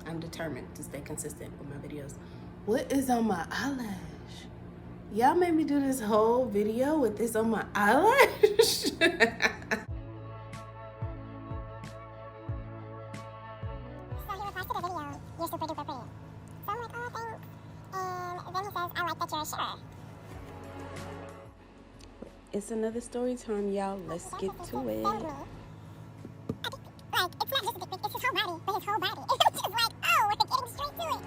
I'm determined to stay consistent with my videos. What is on my eyelash? Y'all made me do this whole video with this on my eyelash? So you replies to the video, you're super duper pretty. So I'm like, oh, thanks. And then he says, I like that you're a shitter. It's another story time, y'all. Let's get to it. Like, it's not just a dick pic, it's his whole body, but his whole body. And I'm just like, oh, we're getting straight to it.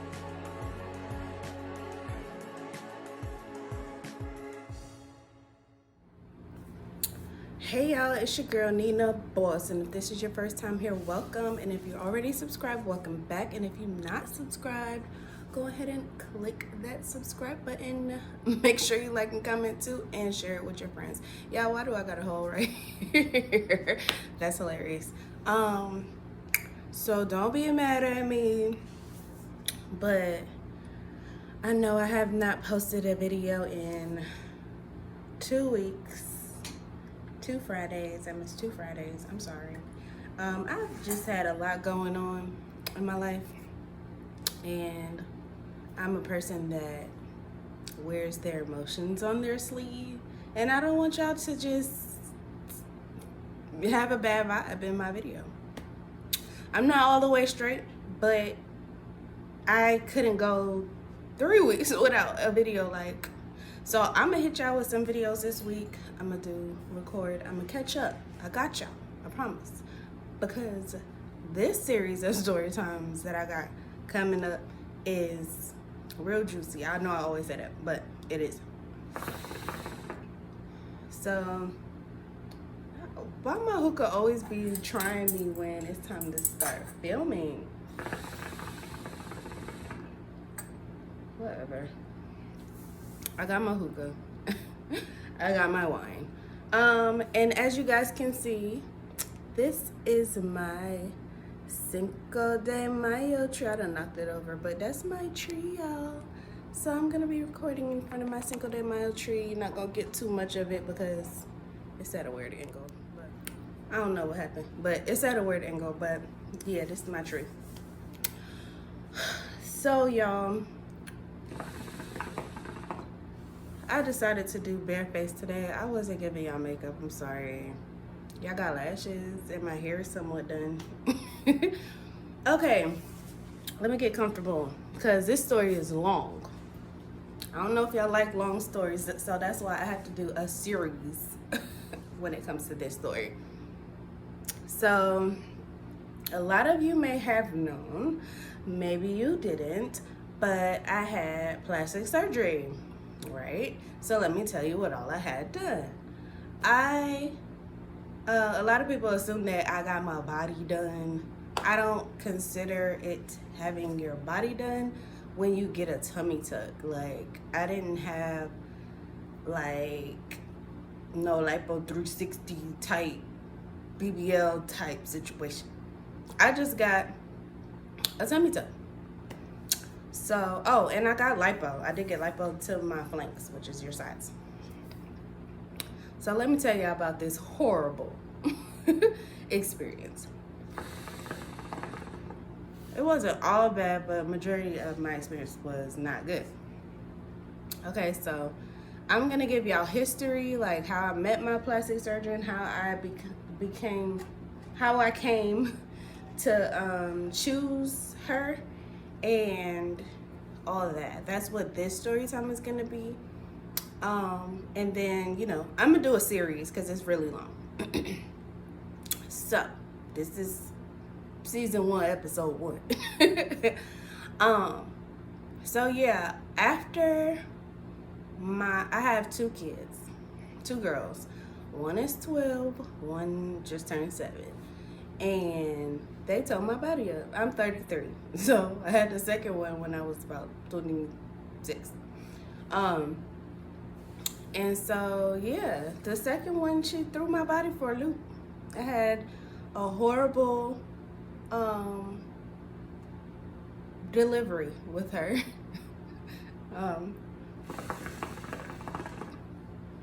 Hey y'all, it's your girl Nina Boss, and if this is your first time here, welcome. And if you're already subscribed, welcome back. And if you're not subscribed, go ahead and click that subscribe button. Make sure you like and comment too, and share it with your friends. Y'all, why do I got a hole right here? That's hilarious. So don't be mad at me, but I know I have not posted a video in 2 weeks. 2 Fridays. I missed 2 Fridays. I'm sorry. I've just had a lot going on in my life, and I'm a person that wears their emotions on their sleeve, and I don't want y'all to just have a bad vibe in my video. I'm not all the way straight, but I couldn't go 3 weeks without a video. Like, so I'm gonna hit y'all with some videos this week. I'm gonna record, I'm gonna catch up. I got y'all, I promise. Because this series of story times that I got coming up is real juicy. I know I always say that, but it is. So, why my hookah always be trying me when it's time to start filming? Whatever. I got my hookah. I got my wine. And as you guys can see, this is my Cinco de Mayo tree. I done knocked it over, but that's my tree, y'all. So I'm gonna be recording in front of my Cinco de Mayo tree. You're not gonna get too much of it because it's at a weird angle. But I don't know what happened, but it's at a weird angle. But yeah, this is my tree. So y'all, I decided to do bareface today. I wasn't giving y'all makeup, I'm sorry. Y'all got lashes and my hair is somewhat done. Okay, let me get comfortable because this story is long. I don't know if y'all like long stories, so that's why I have to do a series when it comes to this story. So, a lot of you may have known, maybe you didn't, but I had plastic surgery. Right? So let me tell you what all I had done. A lot of people assume that I got my body done. I don't consider it having your body done when you get a tummy tuck. Like, I didn't have like no lipo 360 type, BBL type situation. I just got a tummy tuck. So, oh, and I got lipo. I did get lipo to my flanks, which is your sides. So let me tell you about this horrible experience. It wasn't all bad, but majority of my experience was not good. Okay, so I'm gonna give y'all history, like how I met my plastic surgeon, how I how I came to choose her, and all of that. That's what this story time is gonna be. And then, you know, I'm gonna do a series because it's really long. So this is season 1, episode 1. So yeah, after I have 2 kids, 2 girls. One is 12, one just turned 7. And they tore my body up. I'm 33. So I had the second one when I was about 26. And so, yeah, the second one, she threw my body for a loop. I had a horrible delivery with her.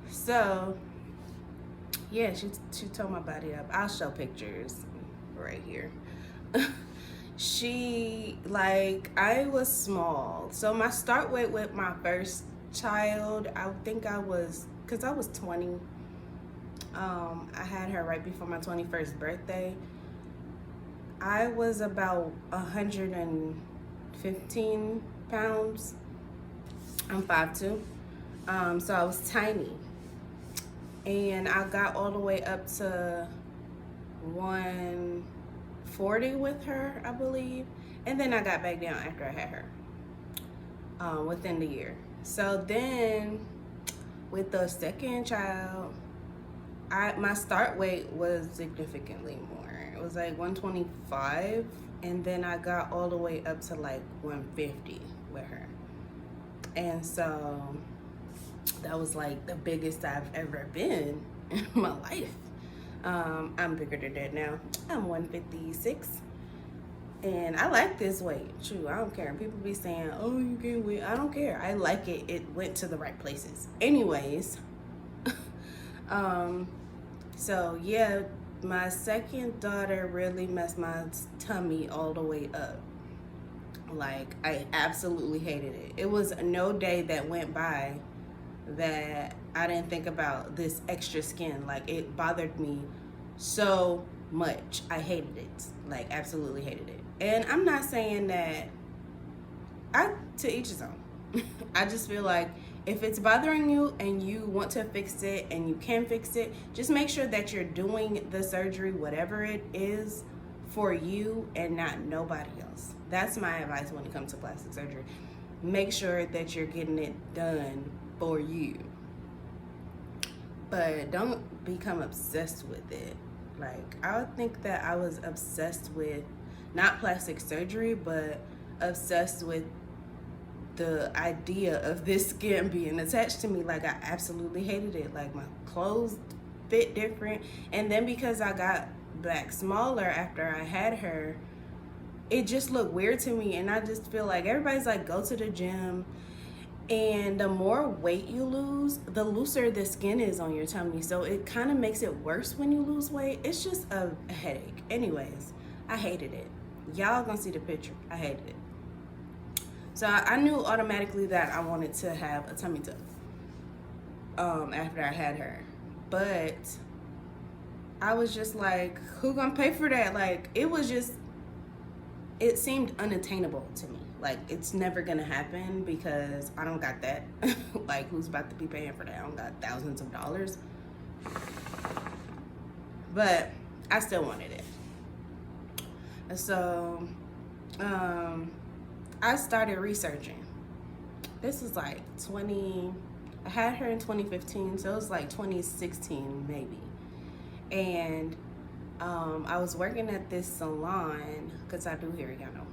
So, yeah, she tore my body up. I'll show pictures right here. I was small. So my start weight with my first child, I think because I was 20. I had her right before my 21st birthday. I was about 115 pounds. I'm 5'2". So I was tiny. And I got all the way up to 140 with her, I believe. And then I got back down after I had her within the year. So then with the second child, my start weight was significantly more. It was like 125, and then I got all the way up to like 150 with her. And so that was like the biggest I've ever been in my life. I'm bigger than that now. I'm 156. And I like this weight. True, I don't care. People be saying, oh, you gain weight. I don't care. I like it. It went to the right places. Anyways, so yeah, my second daughter really messed my tummy all the way up. Like, I absolutely hated it. It was no day that went by that I didn't think about this extra skin. Like, it bothered me so much. I hated it. Like, absolutely hated it. And I'm not saying that to each his own. I just feel like if it's bothering you and you want to fix it and you can fix it, just make sure that you're doing the surgery, whatever it is, for you and not nobody else. That's my advice when it comes to plastic surgery. Make sure that you're getting it done for you. But don't become obsessed with it. Like, I would think that I was obsessed with not plastic surgery, but obsessed with the idea of this skin being attached to me. Like, I absolutely hated it. Like, my clothes fit different, and then because I got back smaller after I had her, it just looked weird to me. And I just feel like everybody's like, go to the gym, and the more weight you lose, the looser the skin is on your tummy, so it kind of makes it worse when you lose weight. It's just a headache. Anyways, I hated it. Y'all gonna see the picture. I hated it. So I knew automatically that I wanted to have a tummy tuck after I had her. But I was just like, who gonna pay for that? Like, it seemed unattainable to me. Like, it's never gonna happen because I don't got that. Like, who's about to be paying for that? I don't got thousands of dollars. But I still wanted it. So I started researching. This was like I had her in 2015, so it was like 2016 maybe. And I was working at this salon, because I do hair, y'all know.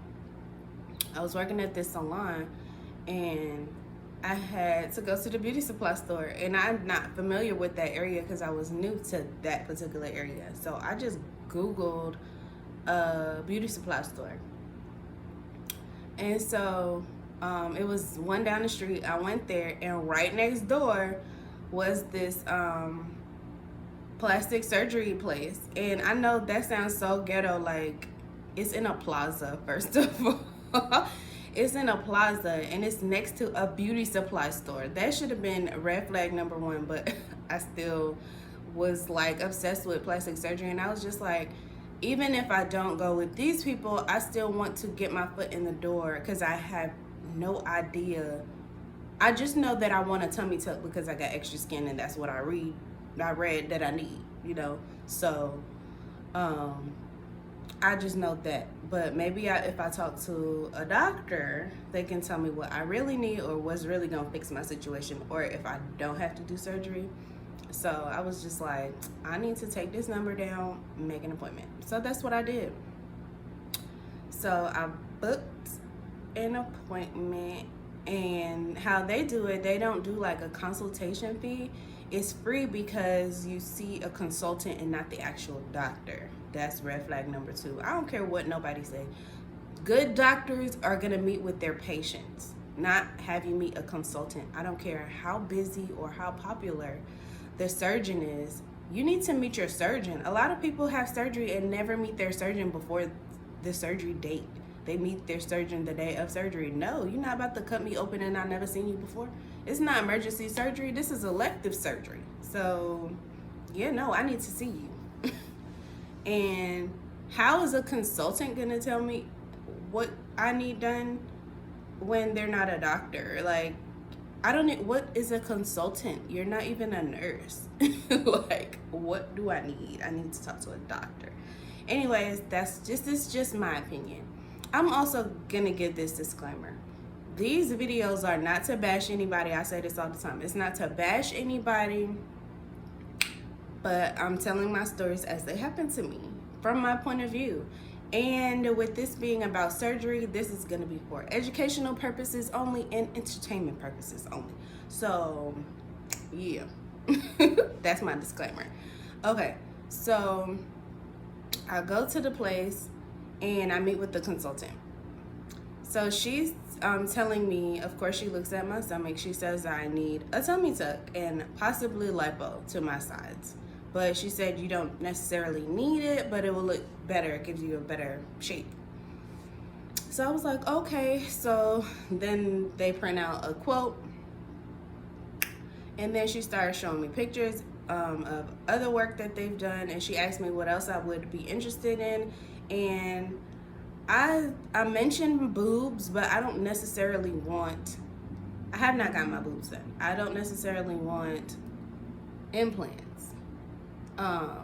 I was working at this salon, and I had to go to the beauty supply store, and I'm not familiar with that area because I was new to that particular area. So I just Googled a beauty supply store. And so it was one down the street. I went there, and right next door was this plastic surgery place. And I know that sounds so ghetto, like it's in a plaza, first of all. It's in a plaza, and it's next to a beauty supply store. That should have been red flag number one, but I still was like obsessed with plastic surgery. And I was just like, even if I don't go with these people, I still want to get my foot in the door, because I have no idea. I just know that I want a tummy tuck because I got extra skin, and that's what I read that I need, you know. So I just know that. But maybe if I talk to a doctor, they can tell me what I really need or what's really gonna fix my situation, or if I don't have to do surgery. So I was just like, I need to take this number down, make an appointment. So that's what I did. So I booked an appointment, and how they do it, they don't do like a consultation fee. It's free because you see a consultant and not the actual doctor. That's red flag number two. I don't care what nobody say. Good doctors are gonna meet with their patients, not have you meet a consultant. I don't care how busy or how popular the surgeon is. You need to meet your surgeon. A lot of people have surgery and never meet their surgeon before the surgery date. They meet their surgeon the day of surgery. No, you're not about to cut me open and I've never seen you before. It's not emergency surgery. This is elective surgery. So, yeah, no, I need to see you. And how is a consultant going to tell me what I need done when they're not a doctor? Like, I don't know. What is a consultant? You're not even a nurse. Like, what do I need? I need to talk to a doctor. Anyways, this is just my opinion. I'm also gonna give this disclaimer. These videos are not to bash anybody. I say this all the time. It's not to bash anybody, but I'm telling my stories as they happen to me from my point of view. And with this being about surgery, this is gonna be for educational purposes only and entertainment purposes only. So, yeah, that's my disclaimer. Okay, so I go to the place and I meet with the consultant. So she's telling me, of course, she looks at my stomach. She says I need a tummy tuck and possibly lipo to my sides. But she said you don't necessarily need it, but it will look better. It gives you a better shape. So I was like, okay. So then they print out a quote. And then she started showing me pictures of other work that they've done. And she asked me what else I would be interested in. And I mentioned boobs, but I don't necessarily want, I have not gotten my boobs done. I don't necessarily want implants. My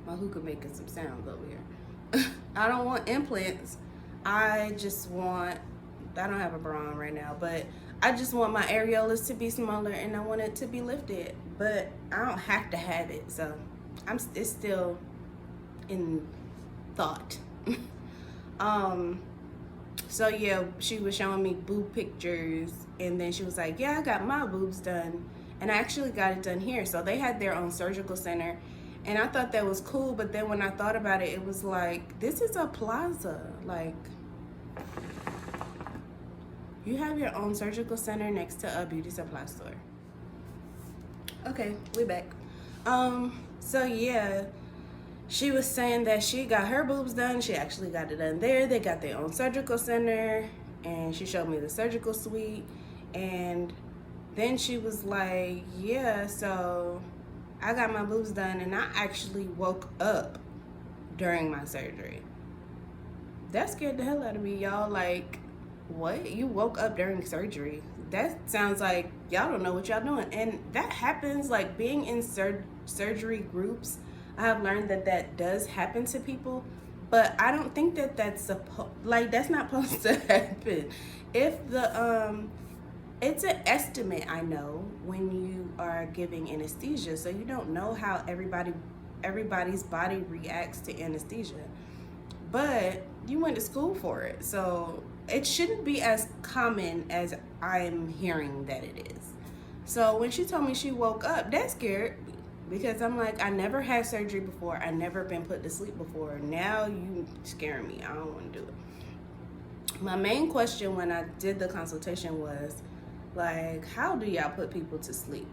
hookah making some sounds over here. I don't want implants. I don't have a bra on right now, but I just want my areolas to be smaller and I want it to be lifted, but I don't have to have it. So it's still in thought. So yeah, she was showing me boob pictures and then she was like, yeah, I got my boobs done and I actually got it done here. So they had their own surgical center and I thought that was cool, but then when I thought about it, it was like, this is a plaza. Like, you have your own surgical center next to a beauty supply store. Okay, we back. So yeah, she was saying that she got her boobs done. She actually got it done there. They got their own surgical center and she showed me the surgical suite. And then she was like, yeah, so I got my boobs done and I actually woke up during my surgery. That scared the hell out of me, y'all. Like, what? You woke up during surgery? That sounds like y'all don't know what y'all doing. And that happens, like being in surgery groups. I have learned that does happen to people, but I don't think that's that's not supposed to happen. If it's an estimate, I know, when you are giving anesthesia, so you don't know how everybody's body reacts to anesthesia. But you went to school for it, so it shouldn't be as common as I'm hearing that it is. So when she told me she woke up, that scared me because I'm like, I never had surgery before. I never been put to sleep before. Now you scaring me. I don't want to do it. My main question when I did the consultation was, like, how do y'all put people to sleep?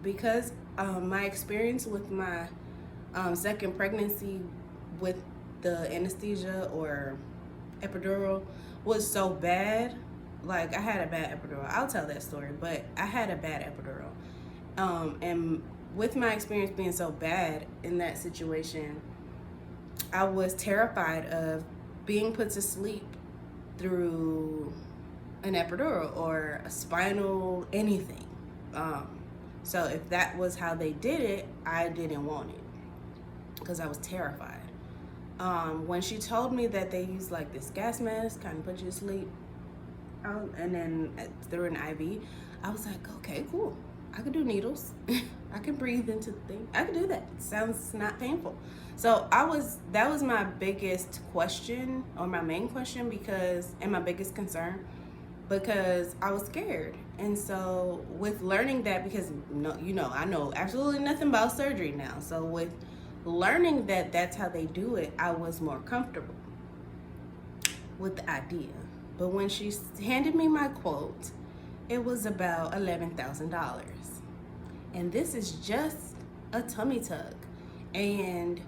Because my experience with my second pregnancy with the anesthesia or epidural was so bad. Like, I had a bad epidural. I'll tell that story, but I had a bad epidural. And with my experience being so bad in that situation, I was terrified of being put to sleep through an epidural or a spinal anything. So if that was how they did it, I didn't want it because I was terrified. When she told me that they use like this gas mask, kind of put you to sleep, and then through an IV, I was like, okay, cool. I could do needles. I can breathe into the thing. I could do that. It sounds not painful. So that was my biggest question, or my main question, and my biggest concern, because I was scared. And so with learning that, because I know absolutely nothing about surgery now. So with learning that that's how they do it, I was more comfortable with the idea. But when she handed me my quote, it was about $11,000. And this is just a tummy tuck. And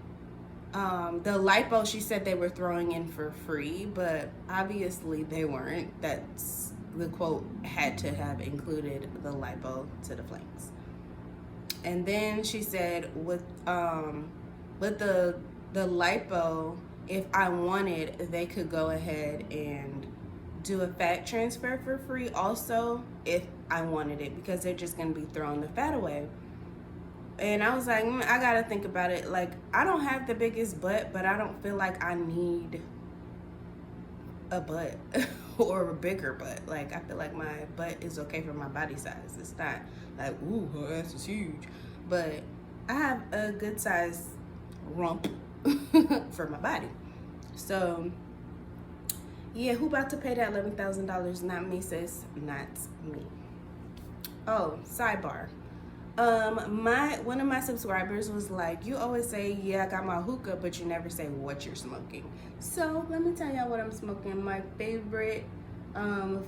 The lipo, she said they were throwing in for free, but obviously they weren't. That's the quote, had to have included the lipo to the flanks. And then she said with the lipo, if I wanted, they could go ahead and do a fat transfer for free also if I wanted it, because they're just going to be throwing the fat away. And I was like, I gotta think about it. Like, I don't have the biggest butt, but I don't feel like I need a butt or a bigger butt. Like, I feel like my butt is okay for my body size. It's not like, ooh, her ass is huge. But I have a good size rump for my body. So, yeah, who about to pay that $11,000? Not me, sis. Not me. Oh, sidebar. One of my subscribers was like, you always say, yeah, I got my hookah, but you never say what you're smoking. So let me tell y'all what I'm smoking. My favorite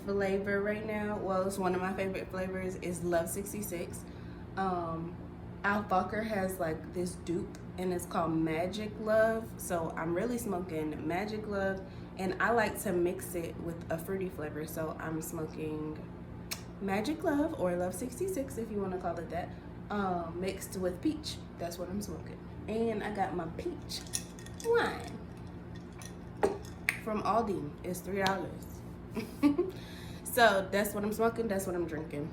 flavor right now, well, it's one of my favorite flavors, is Love 66. Al Falker has like this dupe, and it's called Magic Love. So I'm really smoking Magic Love, and I like to mix it with a fruity flavor. So I'm smoking Magic Love, or Love 66 if you want to call it that, mixed with peach. That's what I'm smoking. And I got my peach wine from Aldi. It's $3. So that's what I'm smoking, that's what I'm drinking.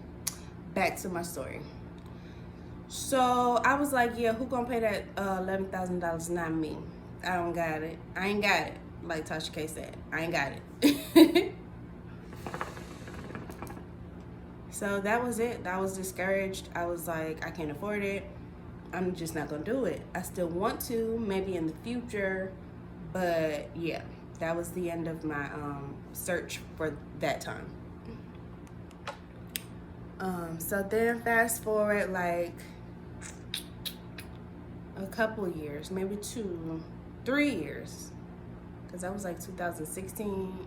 Back to my story. So I was like, yeah, who gonna pay that $11,000? Not me. I don't got it. I ain't got it. Like Tasha K said, I ain't got it. So that was it. I was discouraged. I was like, I can't afford it. I'm just not gonna do it. I still want to, maybe in the future, but yeah, that was the end of my search for that time. So then fast forward like a couple years, maybe 3 years, because that was like 2016.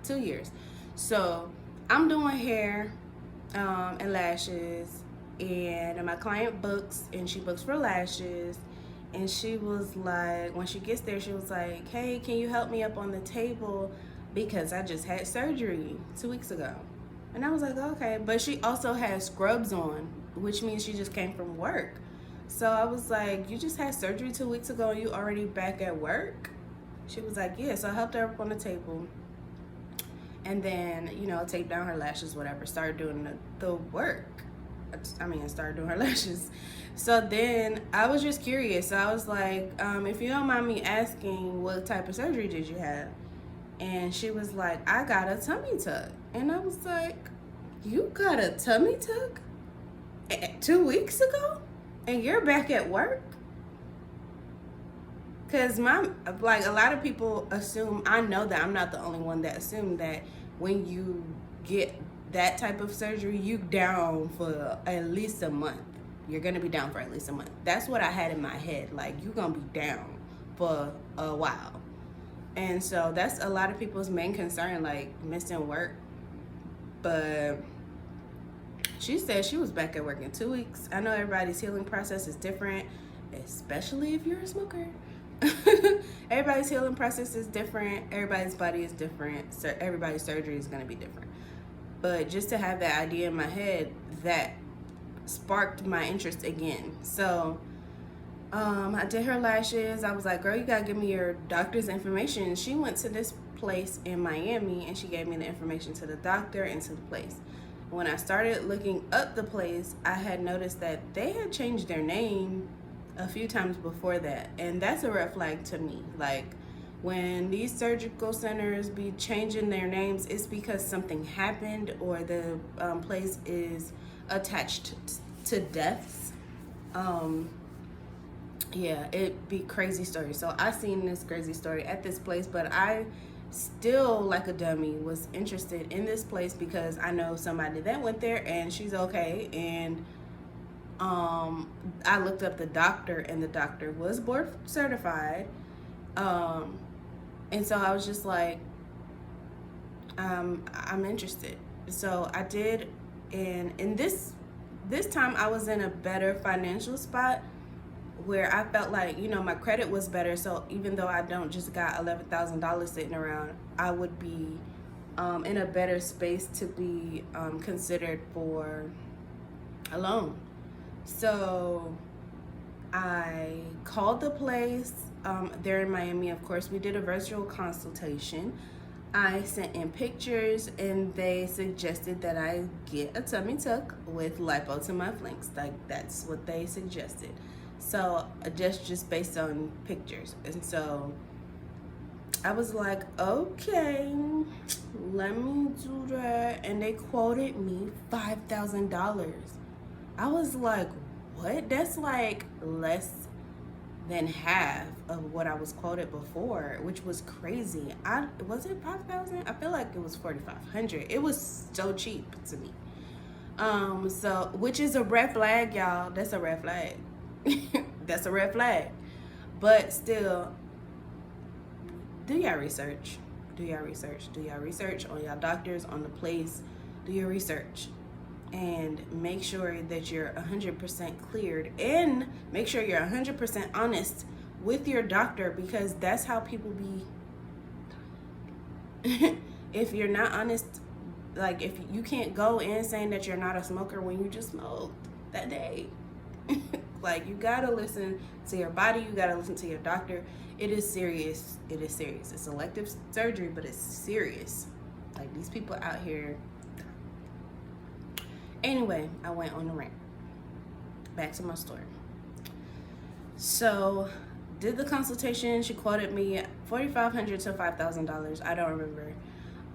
2 years. So I'm doing hair and lashes, and my client books, and she books for lashes, and she was like, when she gets there, she was like, hey, can you help me up on the table, because I just had surgery 2 weeks ago. And I was like, okay. But she also had scrubs on, which means she just came from work. So I was like, you just had surgery 2 weeks ago and you already back at work? She was like, yeah. So I helped her up on the table, and then, you know, taped down her lashes, whatever, started doing the work. Started doing her lashes. So then I was just curious. So I was like, if you don't mind me asking, what type of surgery did you have? And she was like, I got a tummy tuck. And I was like, you got a tummy tuck 2 weeks ago? And you're back at work? Because a lot of people assume, I know that I'm not the only one that assumed that when you get that type of surgery, you down for at least a month. You're going to be down for at least a month. That's what I had in my head. Like, you're going to be down for a while. And so that's a lot of people's main concern, like missing work. But she said she was back at work in 2 weeks. I know everybody's healing process is different, especially if you're a smoker. Everybody's healing process is different. Everybody's body is different. So everybody's surgery is going to be different. But just to have that idea in my head, that sparked my interest again. So I did her lashes. I was like, girl, you gotta give me your doctor's information. She went to this place in Miami, and she gave me the information to the doctor and to the place. When I started looking up the place, I had noticed that they had changed their name a few times before that, and that's a red flag to me. Like, when these surgical centers be changing their names, it's because something happened, or the place is attached to deaths. Yeah, it'd be crazy story. So I seen this crazy story at this place, but I still, like a dummy, was interested in this place because I know somebody that went there and she's okay. And I looked up the doctor, and the doctor was board certified. And so I was just like, I'm interested. So I did, and in this time I was in a better financial spot where I felt like, you know, my credit was better. So even though I don't just got $11,000 sitting around, I would be in a better space to be considered for a loan. So I called the place. They're in Miami, of course. We did a virtual consultation. I sent in pictures, and they suggested that I get a tummy tuck with lipo to my flanks. Like, that's what they suggested. So just based on pictures. And so I was like, okay, let me do that. And they quoted me $5,000. I was like, what? That's like less than half of what I was quoted before, which was crazy. Was it 5,000? I feel like it was 4,500. It was so cheap to me. So, which is a red flag, y'all. That's a red flag. That's a red flag. But still, do y'all research. Do y'all research. Do y'all research on y'all doctors, on the place. Do your research. And make sure that you're 100% cleared, and make sure you're 100% honest with your doctor, because that's how people be. If you're not honest, like if you can't go in saying that you're not a smoker when you just smoked that day. Like, you gotta listen to your body, you gotta listen to your doctor. It is serious. It is serious. It's elective surgery, but it's serious. Like, these people out here. Anyway, I went on a rant. Back to my story. So, did the consultation. She quoted me $4,500 to $5,000. I don't remember.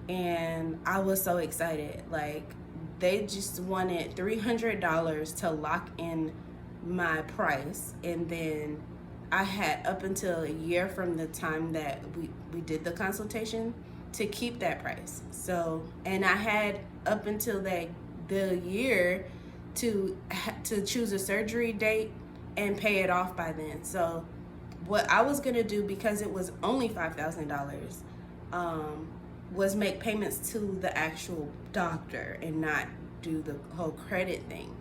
And I was so excited. Like, they just wanted $300 to lock in my price. And then I had up until a year from the time that we did the consultation to keep that price. So, and I had up until the year to choose a surgery date and pay it off by then. So what I was gonna do, because it was only $5,000, was make payments to the actual doctor and not do the whole credit thing.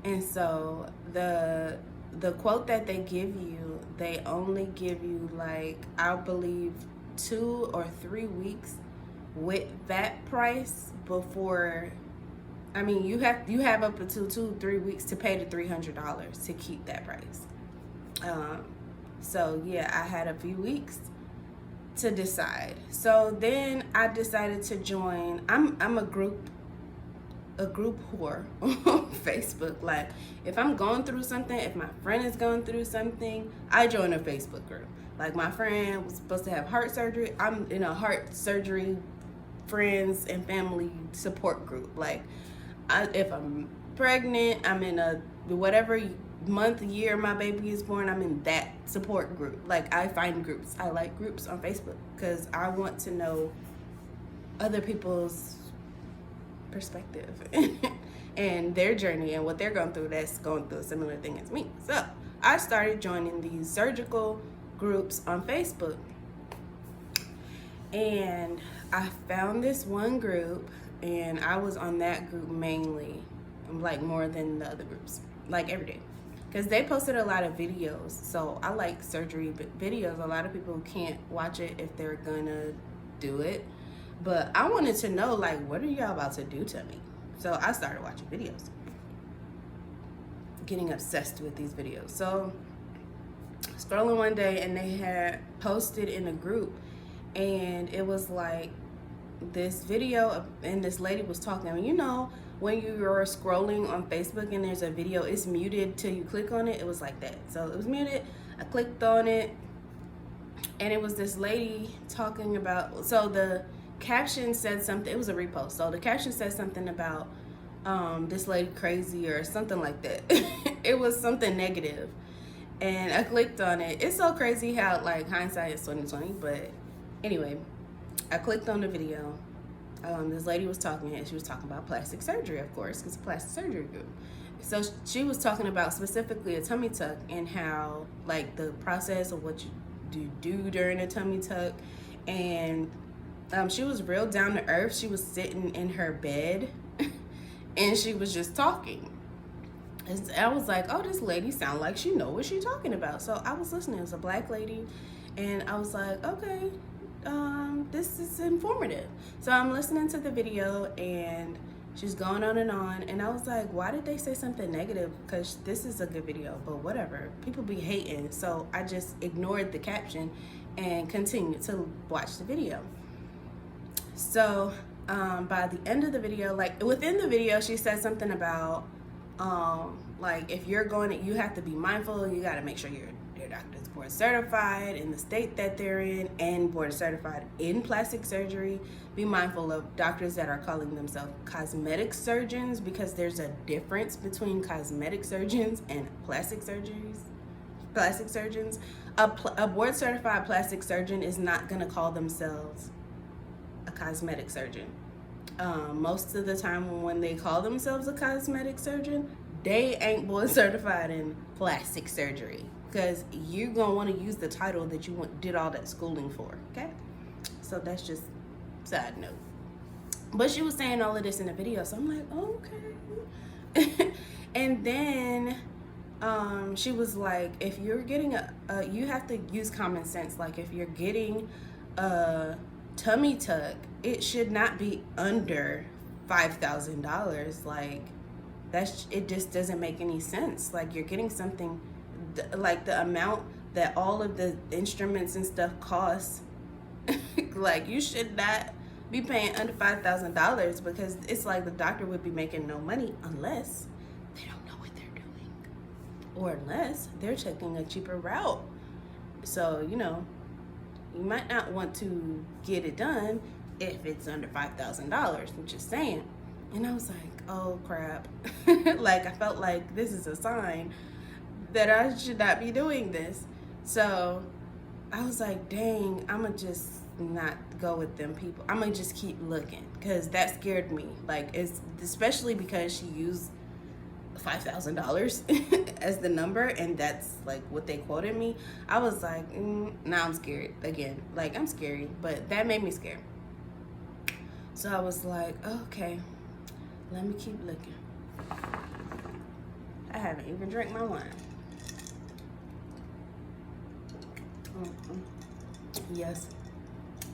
And so the quote that they give you, they only give you, like, I believe 2 or 3 weeks with that price before. I mean, you have up until 2-3 weeks to pay the $300 to keep that price. So yeah, I had a few weeks to decide. So then I decided to join. I'm a group whore on Facebook. Like, if I'm going through something, if my friend is going through something, I join a Facebook group. Like, my friend was supposed to have heart surgery. I'm in a heart surgery friends and family support group. Like, if I'm pregnant, I'm in a whatever month, year my baby is born, I'm in that support group. Like, I find groups. I like groups on Facebook because I want to know other people's perspective and their journey and what they're going through, that's going through a similar thing as me. So I started joining these surgical groups on Facebook, and I found this one group, and I was on that group mainly, like, more than the other groups, like, every day, because they posted a lot of videos. So I like surgery videos. A lot of people can't watch it if they're gonna do it, but I wanted to know, like, what are y'all about to do to me? So I started watching videos, getting obsessed with these videos. So scrolling one day, and they had posted in a group, and it was like this video, and this lady was talking. You know, when you're scrolling on Facebook and there's a video, it's muted till you click on it. It was like that. So it was muted. I clicked on it, and it was this lady talking about, so the caption said something. It was a repost. So the caption said something about this lady crazy or something like that. It was something negative. And I clicked on it. It's so crazy how, like, hindsight is 20/20. But anyway, I clicked on the video. This lady was talking, and she was talking about plastic surgery, of course, because it's a plastic surgery group. So she was talking about specifically a tummy tuck, and how, like, the process of what you do during a tummy tuck. And she was real down to earth. She was sitting in her bed and she was just talking. I was like, oh, this lady sound like she know what she talking about. So I was listening. It was a black lady, and I was like, okay, this is informative. So I'm listening to the video, and she's going on, and I was like, why did they say something negative? Because this is a good video, but whatever. People be hating, so I just ignored the caption and continued to watch the video. So by the end of the video, like within the video, she said something about like if you're going, you have to be mindful. You got to make sure your doctor's board certified in the state that they're in, and board certified in plastic surgery. Be mindful of doctors that are calling themselves cosmetic surgeons, because there's a difference between cosmetic surgeons and plastic surgeons. A board certified plastic surgeon is not going to call themselves a cosmetic surgeon. Most of the time when they call themselves a cosmetic surgeon, they ain't board certified in plastic surgery, because you're going to want to use the title that you did all that schooling for, okay? So that's just side note. But she was saying all of this in the video, so I'm like, okay. And then she was like, if you're getting you have to use common sense. Like if you're getting a tummy tuck, it should not be under $5,000. Like it just doesn't make any sense. Like you're getting something like the amount that all of the instruments and stuff cost. Like you should not be paying under $5,000, because it's like the doctor would be making no money unless they don't know what they're doing, or unless they're taking a cheaper route. So you might not want to get it done if it's under $5,000. I'm just saying. And I was like, oh crap. Like I felt like this is a sign that I should not be doing this. So I was like, dang, I'ma just not go with them people. I'ma just keep looking, because that scared me. Like it's especially because she used $5,000 as the number, and that's like what they quoted me. I was like, now I'm scared again. Like I'm scary, but that made me scared. So I was like, okay, let me keep looking. I haven't even drank my wine. Yes,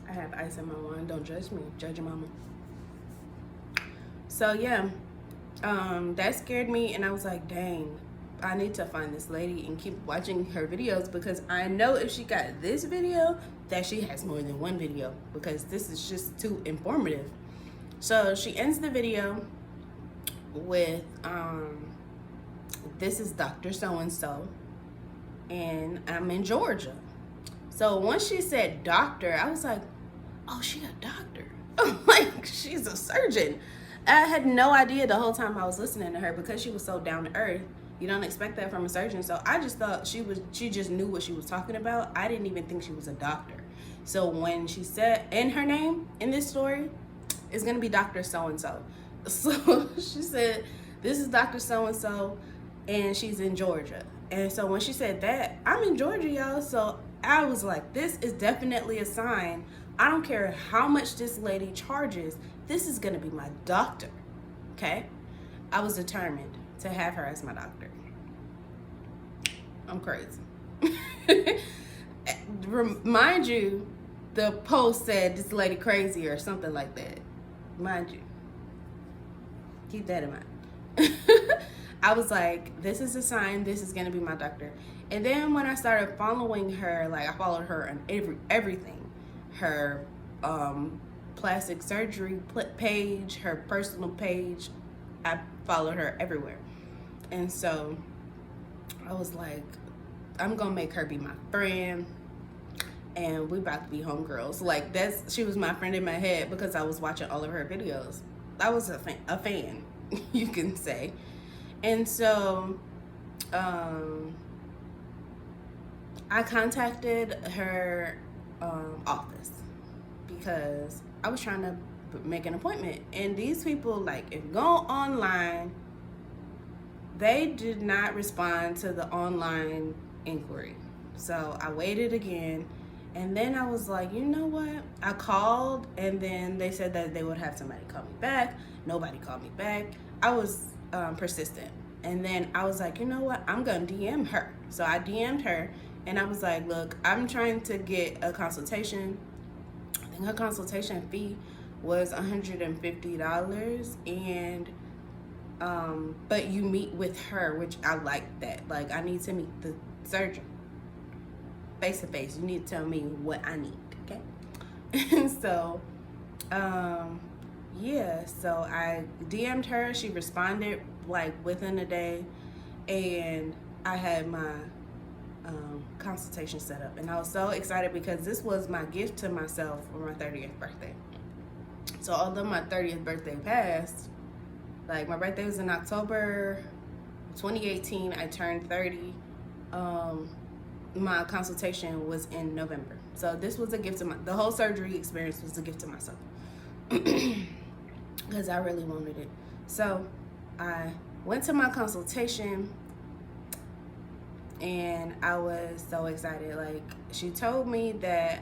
I have ice in my wine. Don't judge me. Judge your mama. So yeah, that scared me, and I was like, dang, I need to find this lady and keep watching her videos, because I know if she got this video, that she has more than one video, because this is just too informative. So she ends the video with, this is Dr. So-and-so, and I'm in Georgia. So once she said doctor, I was like, oh, she a doctor. Like, she's a surgeon. I had no idea the whole time I was listening to her, because she was so down to earth. You don't expect that from a surgeon. So I just thought she just knew what she was talking about. I didn't even think she was a doctor. So when she said, and her name in this story is going to be Dr. So-and-so. So she said, this is Dr. So-and-so, and she's in Georgia. And so when she said that, I'm in Georgia, y'all. So I was like, this is definitely a sign. I don't care how much this lady charges. This is going to be my doctor, okay? I was determined to have her as my doctor. I'm crazy. Mind you, the post said this lady crazy or something like that. Mind you. Keep that in mind. I was like, this is a sign. This is going to be my doctor. And then when I started following her, like I followed her on everything. Her plastic surgery page, her personal page. I followed her everywhere. And so I was like, I'm going to make her be my friend. And we about to be homegirls. Like she was my friend in my head, because I was watching all of her videos. I was a fan, you can say. And so I contacted her office, because I was trying to make an appointment. And these people, like, if you go online, they did not respond to the online inquiry. So I waited again, and then I was like, you know what? I called, and then they said that they would have somebody call me back. Nobody called me back. I was persistent, And then I was like, you know what? I'm going to DM her. So I DM'd her and I was like, look, I'm trying to get a consultation. I think her consultation fee was $150. And, but you meet with her, which I like that. Like, I need to meet the surgeon face to face. You need to tell me what I need, okay? And so, yeah, so I DM'd her. She responded like within a day, and I had my consultation set up, and I was so excited because this was my gift to myself for my 30th birthday. So although my 30th birthday passed, like my birthday was in October 2018, I turned 30. My consultation was in November. So this was a gift to the whole surgery experience was a gift to myself. Because I really wanted it. So I went to my consultation and I was so excited. Like, she told me that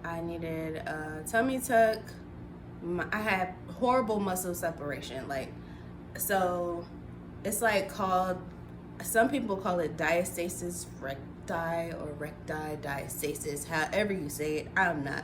I needed a tummy tuck. I had horrible muscle separation. Like, so it's like called, some people call it diastasis recti or recti diastasis, however you say it. I'm not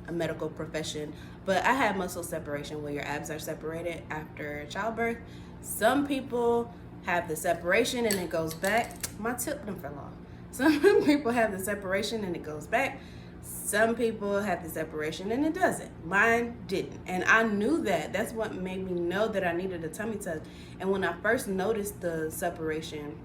a medical profession, but I had muscle separation where your abs are separated after childbirth. Some people have the separation and it goes back. My tip done fell off. Some people have the separation and it goes back. Some people have the separation and it doesn't. Mine didn't. And I knew that. That's what made me know that I needed a tummy tuck. And when I first noticed the separation,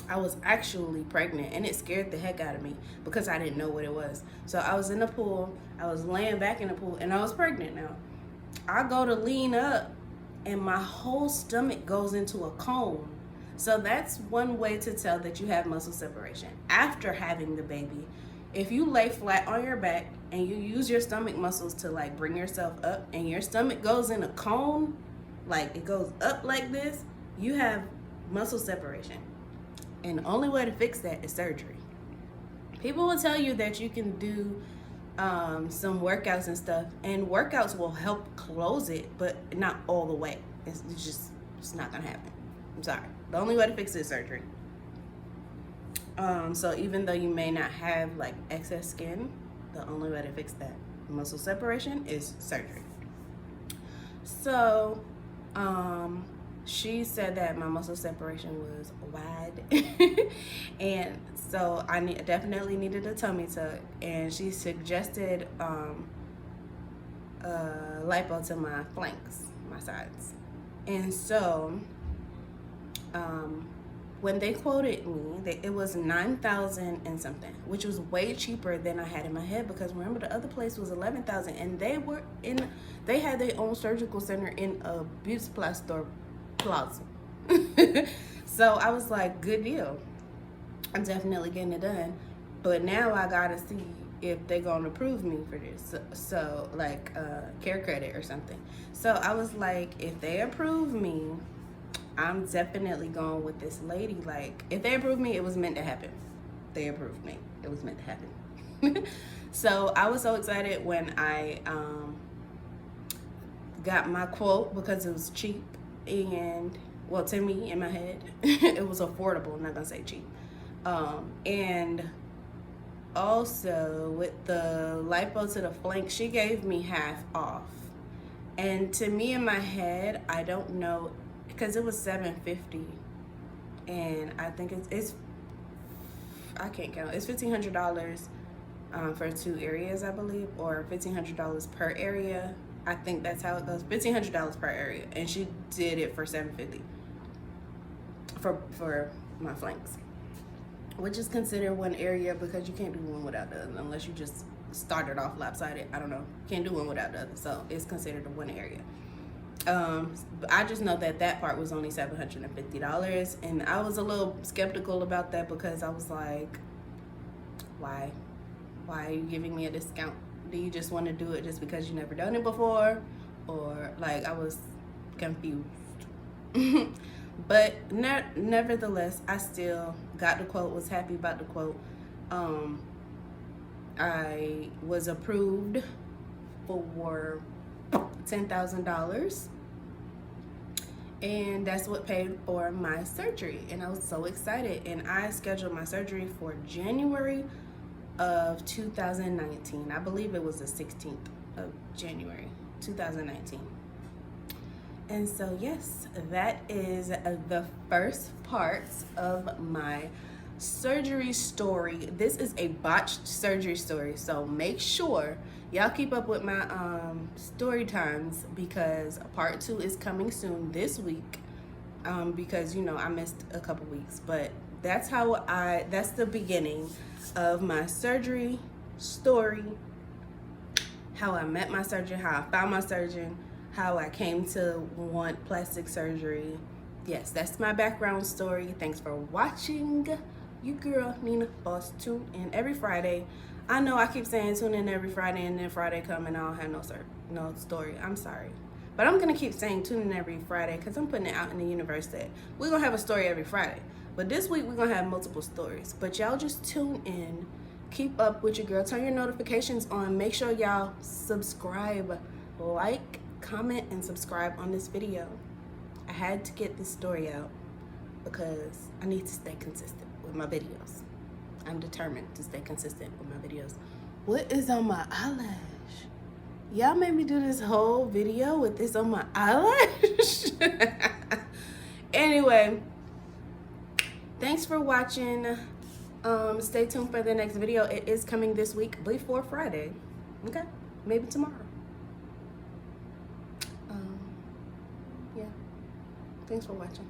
I was actually pregnant, and it scared the heck out of me because I didn't know what it was. So I was in the pool, I was laying back in the pool, and I was pregnant now. I go to lean up, and my whole stomach goes into a cone. So that's one way to tell that you have muscle separation. After having the baby, if you lay flat on your back and you use your stomach muscles to like bring yourself up, and your stomach goes in a cone, like it goes up like this, you have muscle separation. And the only way to fix that is surgery. People will tell you that you can do some workouts and stuff, and workouts will help close it, but not all the way. It's not gonna happen. I'm sorry. The only way to fix it is surgery. So even though you may not have like excess skin, the only way to fix that muscle separation is surgery. So, she said that my muscle separation was wide, and so I definitely needed a tummy tuck. And she suggested lipo to my flanks, my sides. And so, when they quoted me, it was $9,000 and something, which was way cheaper than I had in my head, because remember the other place was $11,000, and they had their own surgical center in a Beauty Plaza. So I was like, good deal. I'm definitely getting it done. But now I gotta see if they're gonna approve me for this. So like care credit or something. So I was like, if they approve me, I'm definitely going with this lady. Like, if they approve me, it was meant to happen. They approved me. It was meant to happen. So I was so excited when I got my quote, because it was cheap. And, well, to me, in my head, it was affordable. I'm not going to say cheap. And also, with the lipo to the flank, she gave me half off. And to me, in my head, I don't know, because it was $750, and I think it's I can't count. It's $1,500 for 2 areas, I believe, or $1,500 per area. I think that's how it goes. $1,500 per area, and she did it for $750 for my flanks, which is considered one area because you can't do one without the other unless you just started off lopsided. I don't know. Can't do one without the other, so it's considered a one area. But I just know that part was only $750, and I was a little skeptical about that because I was like, why are you giving me a discount? Do you just want to do it just because you never done it before? Or like, I was confused. But nevertheless, I still got the quote, was happy about the quote. I was approved for $10,000. and that's what paid for my surgery, and I was so excited. And I scheduled my surgery for January of 2019. I believe it was the 16th of January 2019. And so yes, that is the first part of my surgery story. This is a botched surgery story, so make sure y'all keep up with my story times, because part 2 is coming soon this week, because you know I missed a couple weeks. But that's the beginning of my surgery story, how I met my surgeon, how I found my surgeon, how I came to want plastic surgery. Yes, that's my background story. Thanks for watching. Your girl Nina Boss. Tune in every Friday. I know I keep saying tune in every Friday, and then Friday come and I don't have no story. I'm sorry, but I'm gonna keep saying tune in every Friday, because I'm putting it out in the universe that we're gonna have a story every Friday. But this week we're gonna have multiple stories. But y'all just tune in, keep up with your girl, turn your notifications on, make sure y'all subscribe, like, comment, and subscribe on this video. I had to get this story out because I need to stay consistent with my videos. I'm determined to stay consistent with my videos. What is on my eyelash? Y'all made me do this whole video with this on my eyelash. Anyway, thanks for watching. Stay tuned for the next video. It is coming this week before Friday. Okay, maybe tomorrow. Yeah, thanks for watching.